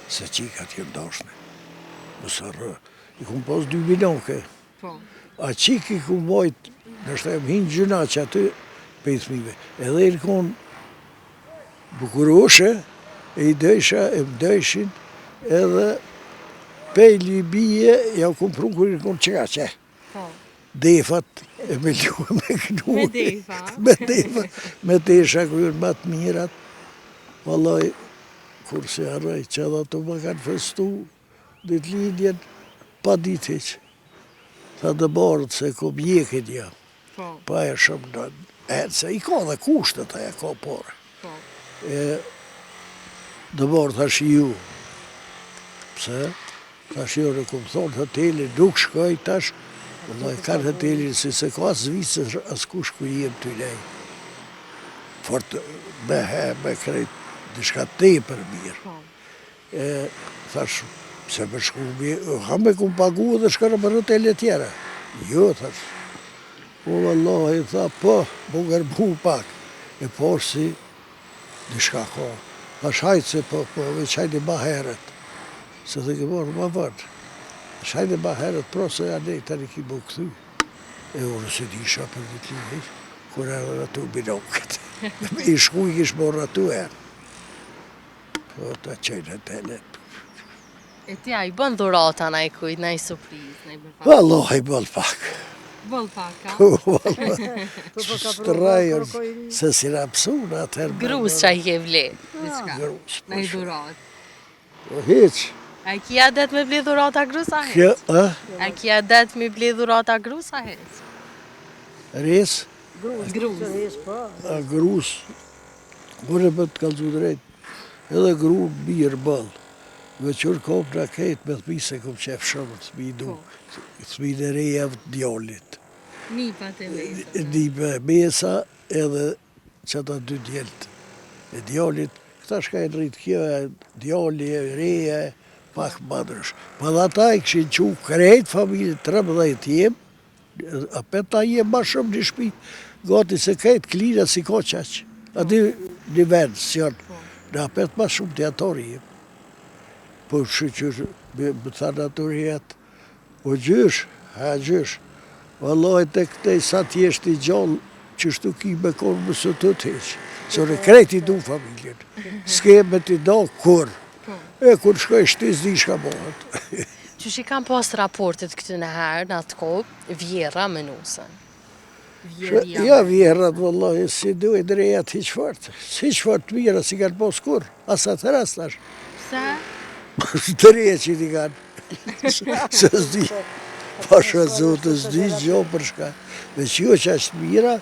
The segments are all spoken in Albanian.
se qikat jenë dashne. Mësërë, i kumë pas 2 minoke. A qik i kumë vojt, nështë e më hinë gjyna që aty pejtëmive. Edhe i konë bukuroshe, e i dësha, e më dëshin, edhe pejli i bije, ja u kumë prunë kërë i konë qëka që. Defat, e me luë me knuj. Me defa? Me defa, me desha kërë më të mirat. Vallaj, kur se arrej që edhe të më kanë festu, ditë lidjen, pa ditë heq. Tha dhe barët se ko mjekin ja. Pa e shumë në se i ka dhe kushtet aja ka pare. Dhe barët thash ju. Pse? Thash ju në kumë thonë hoteli nuk shkoj tash, dhe kanë hotelin si se ka zvicës as kush ku jem të lej. Fort me krejt dishka te për mirë. Thash, se më shku ha me kumë pagu dhe shkërë për hotelet tjera. Jo, thash. O, Allah, i tha, po, mu gërbu pak. E por si, dishka ka. Thash, hajtë se po, veç hajtë ma heret. Se dhe ke morë ma vërë. Hajtë ma heret, pro se ja nej, tani ki mu këthy. E orë se disha për ditë lidhë, kur e ratu binokët. I shku i kish morë ratu e. Po, ta qenë hotelet. E tja, i bën dhurata na i kujt, na i surpriz, na i bën pak. Allah, i bëll pak. Bëll pak, a? Shtrajër, se si na pësuna atër. Grus që a i ke vle, diçka, Grus. na i dhurat. Hiq. A i kja det me ble dhurata grus a hec? Kjo, a? A i kja det me ble dhurata grus a hec? Res? Grus. A grus. Mune për të kalzu drejt. Edhe gru mirë bëll. Veqër kom në kejt me thmi se kom qef shumë të thmi du. Thmi në reja të djallit. Nipat e mesa. Nipa e mesa edhe që ta 2 djelt. E djallit, këta shka e në rritë kjo, djalli e reja e pak madrësh. Ma dhe ata i këshin që krejt familje 13 jem, apet ta jem ma shumë një shpi, gati se krejt klina si ko qaq. Ati një vend, si janë, në apet ma shumë të jatori jem. Po shqyqysh, më thanë aturjet, o gjysh, ha gjysh, vallaj të këtej sa t'jesht i gjallë, që shtu ki me konë më së të t'heq. Se në krejt i du familjen, s'ke me t'i do kur. E kur shkoj shti zdi shka bëhet. Qysh i kam pas raportet këtë në herë, në atë kohë, vjera me nusën. Ja vjerat, vallaj, si duhet drejat hiq fort. Hiq fort vjera si kanë pas kur, asa të rastash. Pse? Të reja që t'i kanë, se s'di, pasha zotë, s'di gjo për shka. Dhe që jo që ashtë mira,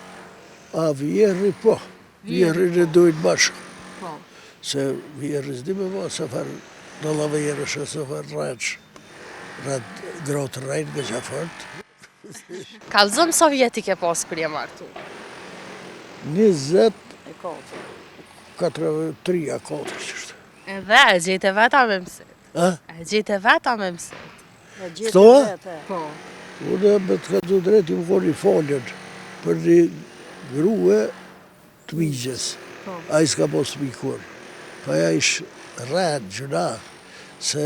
a vjerri po, vjerri në dojnë bashkë. Se vjerri s'di me ma, se farë në lavjerë shë, se farë rrënë grotë rrënë nga gjafart. Kalzëm sovjeti ke pas kër je martu? 23 a 4 qështë. Edhe e gjejtë e veta me mësit. A? E gjejtë e veta me mësit. Këto? Po. Unë me të këtu drejt i më koni foljen për një grue të migjes. A i s'ka pos të mikur. Pa ja ish rrën gjuna, se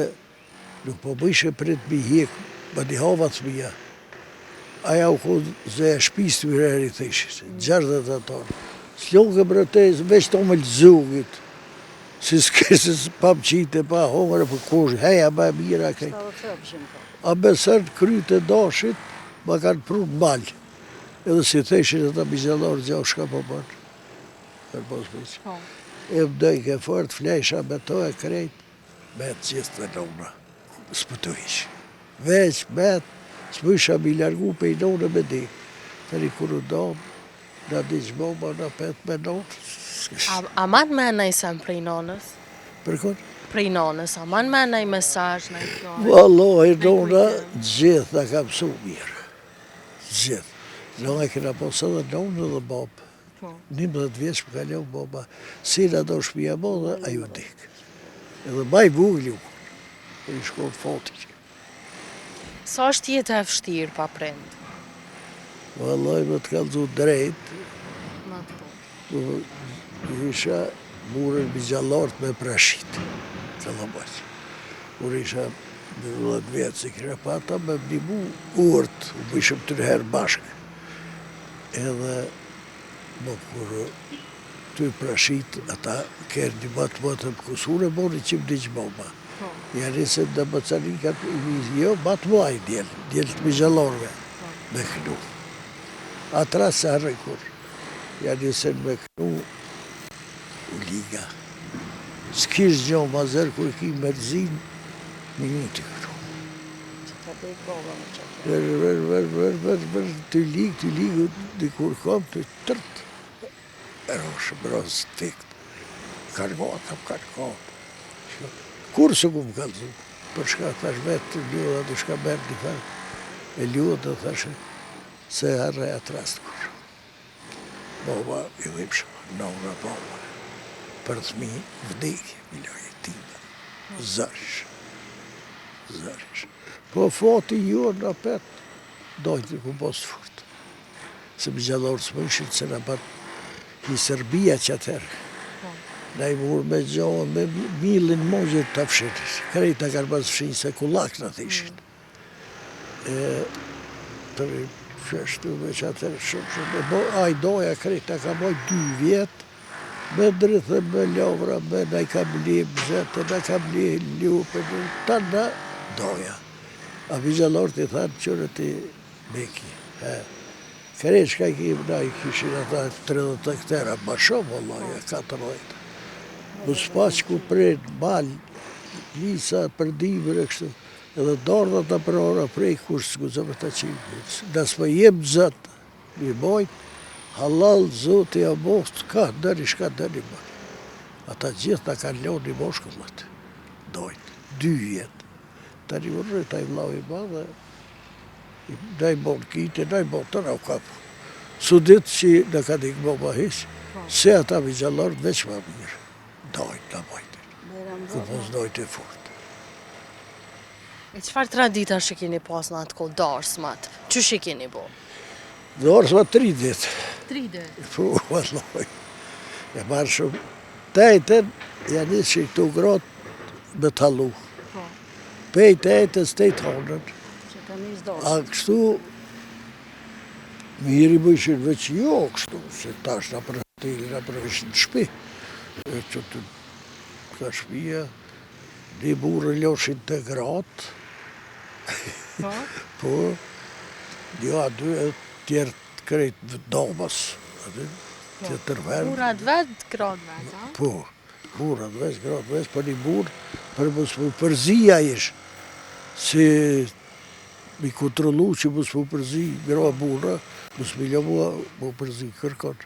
nuk po bëjshë për të mi hek, më një hava të mija. Aja u konë zë e shpis të mirëri të ishit, 60 atonë. S'longë më rëtejës, veç të me lëzungit. Si s'kesës pa më qite, pa hongre, për kosh, heja ma mira kej. A besër të krytë e dashit, ma kanë prunë malë. Edhe si theshin e ta bizjallarë, gjau shka po përnë. E më dojnë ke fort, flesha me to e krejt, me të gjithë të nona. S'pëtu ishë. Veç, me të, s'pësha mi largu pe i nona me di. Të një kërë domë, në një gjmoma, në petë me nonë. A man me nëj sen prej nonës? Për këtë? Prej nonës, a man me nëj mesazh, nëj fjallë? Wallahi, nona, gjithë në kam su mirë. Gjithë. Nona kena posë edhe nonë dhe babë. 11 vjeç më ka leo baba. Si në do shpia mo dhe a ju dikë. Edhe maj vugli u. E i shkonë fotik. Sa është jetë e vështirë pa prindë? Wallahi, më të kanë dhu drejt. Isha murën bëgjallartë me prashit. Të lëmëq. kur isha 12 vjetë si kërë pata, me ndimu urt, u bishëm të herë bashkë. Edhe, më kur ty prashit, ata kërë një matë më kusure, mori qim një gjmoma. Ja nisën dhe më canikat, jo, matë muaj djelë të mizjalorve, me kënu. Atra se arre kur, ja nisën me kënu u liga. S'kish gjo mazër, kur ki mërzin, minuti kënu. Të ligë, dikur kom të tërt. Eroshë bronz të fikt. Kargotëm. Kur së ku më kalëzu, përshka thash vetë të ljuda, të shka bërë një farë. E ljuda thashe, se arre atë rast kur. Boba, ju im shumë, nëuna boba. Për të mi, vdekje, miloj e tima. Zarish. Po foti ju në apet, dojtë ku postë furt. Se më gjallorë së më ishit, se në pat i Serbia që atërë. Na i murë me gjohën, me milin mojët të fshinës. Krejt në kanë pas fshinë, se kulak në thishin. Të fshështu me që atërë shumë. A i doja krejt në ka moj 2 vjetë, me drithën, me lovra, me na i ka bli mëzete, na ka bli ljupe, ta na doja. A vizjalor të i thanë qërë të beki. Krejt shka i kim, na i kishin ata 30 hektara, ma shumë, Allah, 14. Më s'paq ku prejnë malë, lisa, përdimër e kështu, edhe dorda të përora prej kur s'guzëm e të qimë. Nësë më jemë zëtë, mi mojtë, halal, zotë, ja moftë, ka ndëri, shka ndëri më. Ata gjithë në kanë loni moshkullat, dojtë, 2 vjetë. Ta një mërë, ta i vlau i madhe, na i mon kite, na i mon të rau kapë. Su ditë që në ka një këmo ma hishë, se ata mi gjallorë veç ma mirë. Dojtë në mojtë, ku pos dojtë e fort. E qëfar tradita që keni pas në atë kohë darsmat? Që që keni bo? Darsmat 3 ditë. 3 ditë? Po, valloj. E marë shumë. Tejten, janë një që i këtu gratë me talu. Pej tejtës te i tonën. Që të njës dorë. A kështu, miri më ishin veç jo kështu, se tash në përëtili, në përëvishin të shpi. E që të shpia, një burë loshin të gratë, po, një a 2 e tjerë të krejtë domës, tjetër verë. Burat vetë, gratë vetë, a? Po, burat vetë, gratë vetë, për një burë, për mësë më përzia ishë, si mi kontrolu që mësë më përzi, gra burë, mësë mi lo më përzi kërkon.